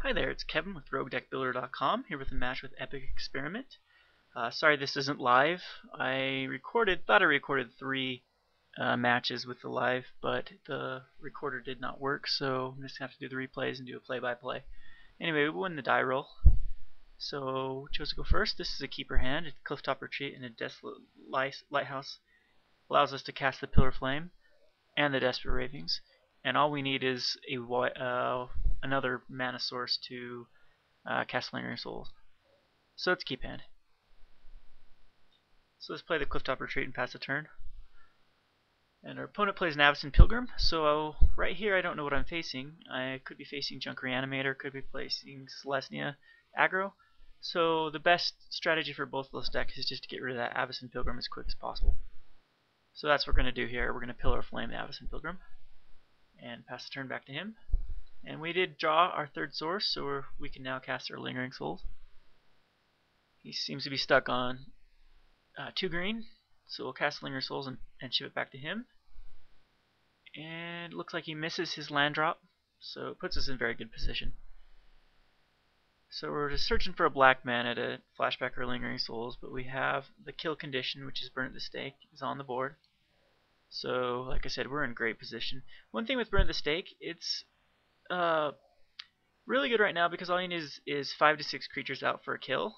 Hi there, it's Kevin with RogueDeckBuilder.com, here with a match with Epic Experiment. Sorry this isn't live. thought I recorded 3 matches with the live, but the recorder did not work, so I'm just going to have to do the replays and do a play-by-play. Anyway, we win the die roll. So, chose to go first. This is a keeper hand. A Clifftop Retreat and a Desolate Lighthouse allows us to cast the Pillar Flame and the Desperate Ravings. And all we need is another mana source to cast Lingering Souls. So let's keep hand. So let's play the Clifftop Retreat and pass the turn. And our opponent plays an Avacyn Pilgrim. So right here I don't know what I'm facing. I could be facing Junk Reanimator, could be facing Selesnya Aggro. So the best strategy for both of those decks is just to get rid of that Avacyn Pilgrim as quick as possible. So that's what we're going to do here. We're going to Pillar Flame the Avacyn Pilgrim and pass the turn back to him. And we did draw our third source, so we can now cast our Lingering Souls. He seems to be stuck on 2 green, so we'll cast Lingering Souls and ship it back to him. And it looks like he misses his land drop, so it puts us in very good position. So we're just searching for a black mana to flashback our Lingering Souls, but we have the kill condition, which is Burn at the Stake, is on the board. So, like I said, we're in great position. One thing with Burn at the Stake, it's really good right now because all you need is 5 to 6 creatures out for a kill.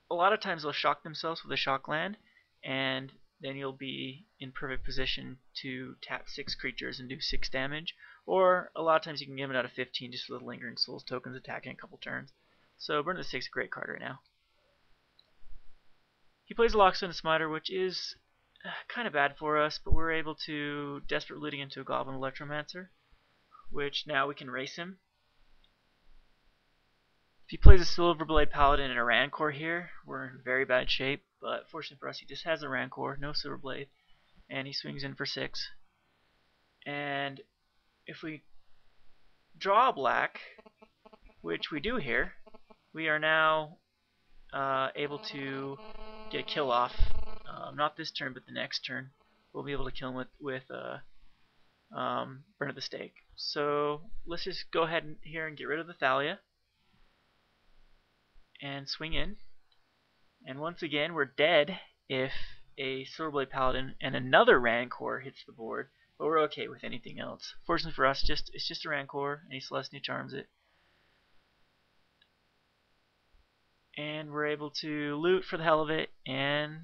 A lot of times they'll shock themselves with a shock land, and then you'll be in perfect position to tap 6 creatures and do 6 damage. Or a lot of times you can get them out of 15 just with the Lingering Souls tokens attacking a couple turns. So Burn at the Stake's a great card right now. He plays a Lockstone Smiter, which is kind of bad for us, but we're able to Desperate Looting into a Goblin Electromancer, which now we can race him. If he plays a Silverblade Paladin and a Rancor here, we're in very bad shape, but fortunately for us he just has a Rancor, no Silverblade, and he swings in for 6. And if we draw a black, which we do here, we are now able to get a kill off. Not this turn, but the next turn. We'll be able to kill him with Burn at the Stake. So let's just go ahead here and get rid of the Thalia and swing in. And once again, we're dead if a Silverblade Paladin and another Rancor hits the board, but we're okay with anything else. Fortunately for us, it's just a Rancor, and he Selesnya charms it. And we're able to loot for the hell of it and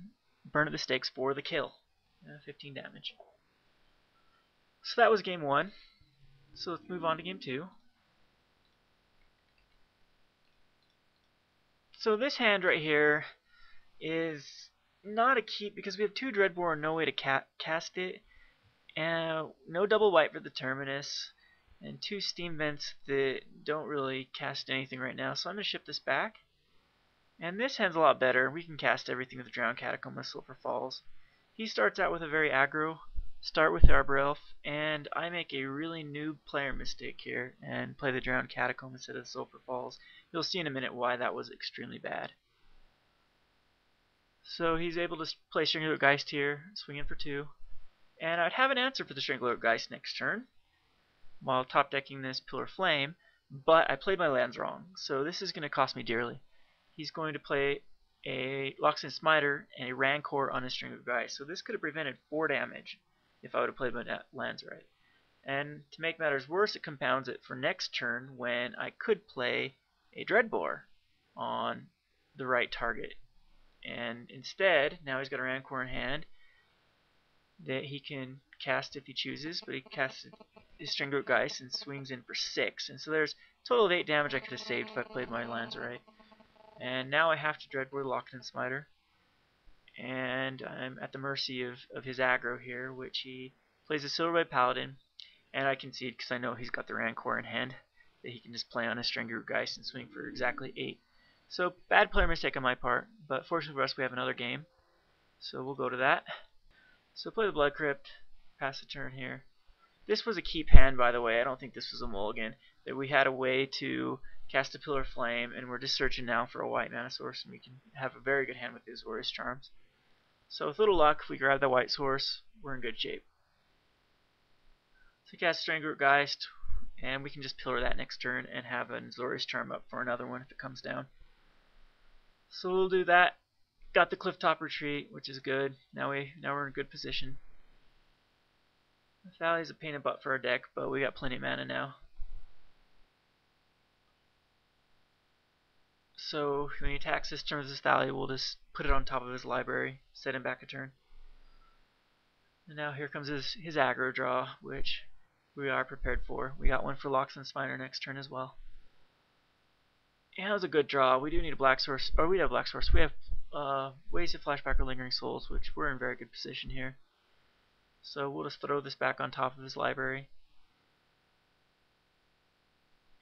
Burn at the Stakes for the kill. 15 damage. So that was game 1. So let's move on to game 2. So this hand right here is not a keep because we have 2 Dreadbore and no way to cast it. And no double white for the Terminus. And 2 Steam Vents that don't really cast anything right now. So I'm going to ship this back. And this hand's a lot better. We can cast everything with the Drowned Catacomb and Sulphur Falls. He starts out with a very aggro, start with Arbor Elf, and I make a really noob player mistake here and play the Drowned Catacomb instead of Sulphur Falls. You'll see in a minute why that was extremely bad. So he's able to play Strangler Geist here, swing in for 2. And I'd have an answer for the Strangler Geist next turn, while top decking this Pillar Flame, but I played my lands wrong, so this is going to cost me dearly. He's going to play a Lockstone Smiter and a Rancor on his Strangler Geist. So this could have prevented 4 damage if I would have played my lands right. And to make matters worse, it compounds it for next turn when I could play a Dreadbore on the right target. And instead, now he's got a Rancor in hand that he can cast if he chooses, but he casts his Strangler Geist and swings in for 6. And so there's a total of 8 damage I could have saved if I played my lands right. And now I have to Dreadbore Lockstone Smiter, and I'm at the mercy of his aggro here, which he plays a Silverblade Paladin, and I concede because I know he's got the Rancor in hand that he can just play on his Strangler Geist and swing for exactly 8. So bad player mistake on my part, but fortunately for us we have another game, so we'll go to that. So play the Blood Crypt, pass the turn here. This was a keep hand, by the way. I don't think this was a mulligan. That we had a way to cast a Pillar Flame, and we're just searching now for a white mana source, and we can have a very good hand with Azorius Charms. So with little luck, if we grab the white source, we're in good shape. So cast Strangler Geist, and we can just pillar that next turn and have an Azorius Charm up for another one if it comes down. So we'll do that. Got the Clifftop Retreat, which is good. Now we're in a good position. Valley's a pain in the butt for our deck, but we got plenty of mana now. So when he attacks this turn with this Valley, we'll just put it on top of his library, set him back a turn. And now here comes his aggro draw, which we are prepared for. We got one for Loxodon Spiner next turn as well. And that was a good draw. We do need a black source, or we have black source. We have ways to flashback or lingering souls, which we're in very good position here. So we'll just throw this back on top of his library.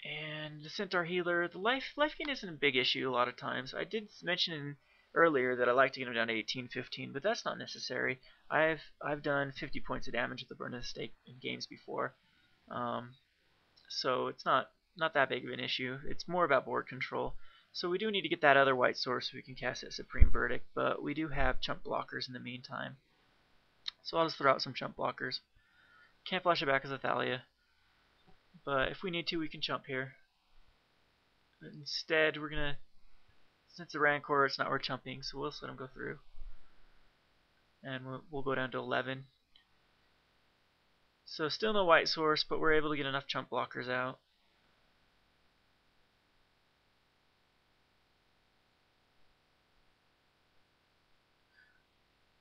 And the Centaur Healer, the life gain isn't a big issue a lot of times. I did mention earlier that I like to get him down to 18, 15, but that's not necessary. I've done 50 points of damage at the Burn of the Stake in games before, so it's not that big of an issue. It's more about board control. So we do need to get that other white source so we can cast that Supreme Verdict, but we do have chump blockers in the meantime. So I'll just throw out some chump blockers. Can't flash it back as a Thalia, but if we need to, we can chump here. But instead, we're gonna, since the Rancor, it's not worth chumping, so we'll just let him go through. And we'll go down to 11. So still no white source, but we're able to get enough chump blockers out.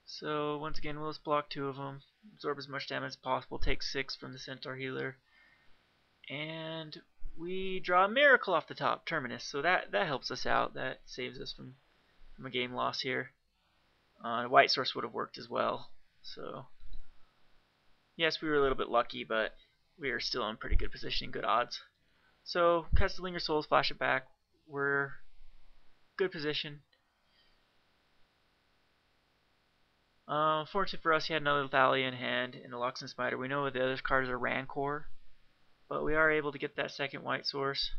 So once again, we'll just block 2 of them, absorb as much damage as possible, take 6 from the Centaur Healer, and we draw a Miracle off the top, Terminus. So that helps us out. That saves us from a game loss here. White source would have worked as well. So yes, we were a little bit lucky, but we are still in pretty good position, good odds. So cast the Linger Souls, flash it back. We're good position. Fortunately for us, he had another Thalia in hand and a Loxodon Spider. We know the other cards are Rancor, but we are able to get that second white source.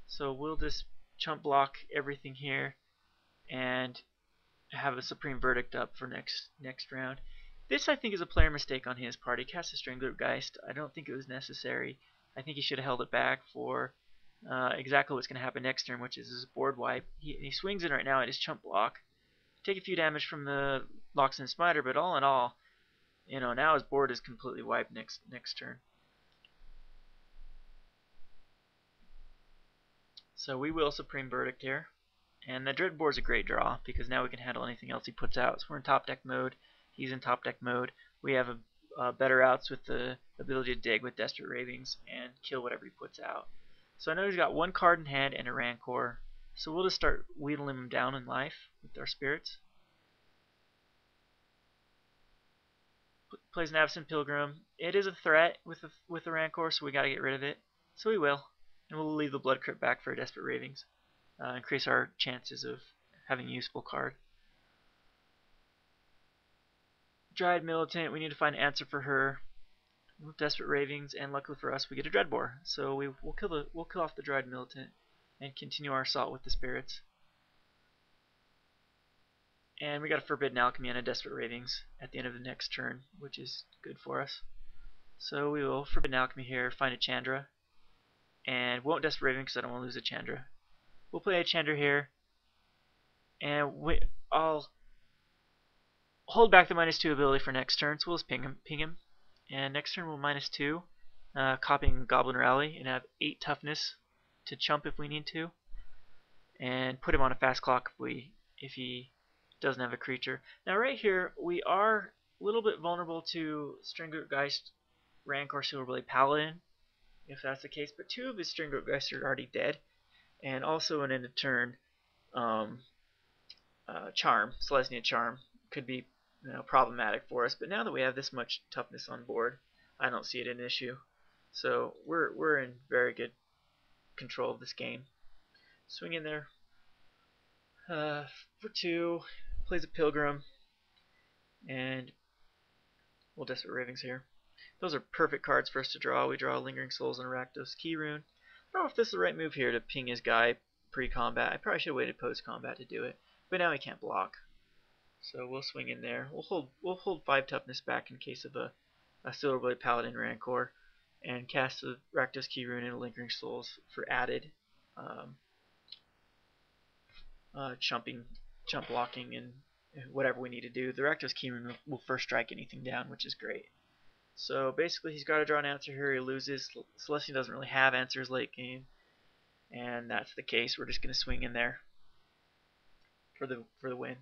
So we'll just chump block everything here and have a Supreme Verdict up for next round. This, I think, is a player mistake on his part. He cast a Strangler Geist. I don't think it was necessary. I think he should have held it back for exactly what's going to happen next turn, which is his board wipe. He swings in right now at his chump block. Take a few damage from the Loxodon Spider, but all in all, now his board is completely wiped next turn. So we will Supreme Verdict here. And the Dreadbore's a great draw, because now we can handle anything else he puts out. So we're in top deck mode. He's in top deck mode. We have better outs with the ability to dig with Desperate Ravings and kill whatever he puts out. So I know he's got 1 card in hand and a Rancor. So we'll just start wheedling him down in life with our spirits. Plays an Absent Pilgrim. It is a threat with the Rancor, so we got to get rid of it. So we will. And we'll leave the Blood Crypt back for Desperate Ravings. Increase our chances of having a useful card. Dryad Militant, we need to find an answer for her. With Desperate Ravings, and luckily for us, we get a Dreadbore. So we'll kill off the Dryad Militant and continue our assault with the spirits. And we got a Forbidden Alchemy and a Desperate Ravings at the end of the next turn, which is good for us. So we will Forbidden Alchemy here, find a Chandra, and won't Desperate Raving because I don't want to lose a Chandra. We'll play a Chandra here, and I'll hold back the -2 ability for next turn, so we'll just ping him. And next turn we'll -2, copying Goblin Rally, and have 8 toughness to chump if we need to, and put him on a fast clock if he doesn't have a creature. Now right here we are a little bit vulnerable to Strangler Geist, Rancor, Silverblade, Paladin, if that's the case, but 2 of his Strangler Geists are already dead, and also an end of turn Charm, Selesnya Charm, could be problematic for us. But now that we have this much toughness on board, I don't see it an issue. So we're in very good control of this game. Swing in there for 2, plays a Pilgrim, and we'll Desperate Ravings here. Those are perfect cards for us to draw. We draw Lingering Souls and a Rakdos Key Rune. I don't know if this is the right move here to ping his guy pre-combat. I probably should have waited post-combat to do it, but now he can't block. So we'll swing in there. We'll hold 5 toughness back in case of a Silverblade Paladin Rancor, and cast a Rakdos Key Rune and a Lingering Souls for added um, jump blocking, and whatever we need to do. The Rakdos Key Rune will first strike anything down, which is great. So basically, he's got to draw an answer here. He loses. Selesyna doesn't really have answers late game, and that's the case. We're just going to swing in there for the win.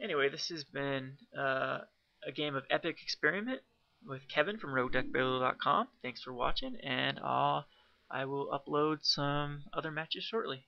Anyway, this has been a game of Epic Experiment with Kevin from RogueDeckBuilder.com. Thanks for watching, and I will upload some other matches shortly.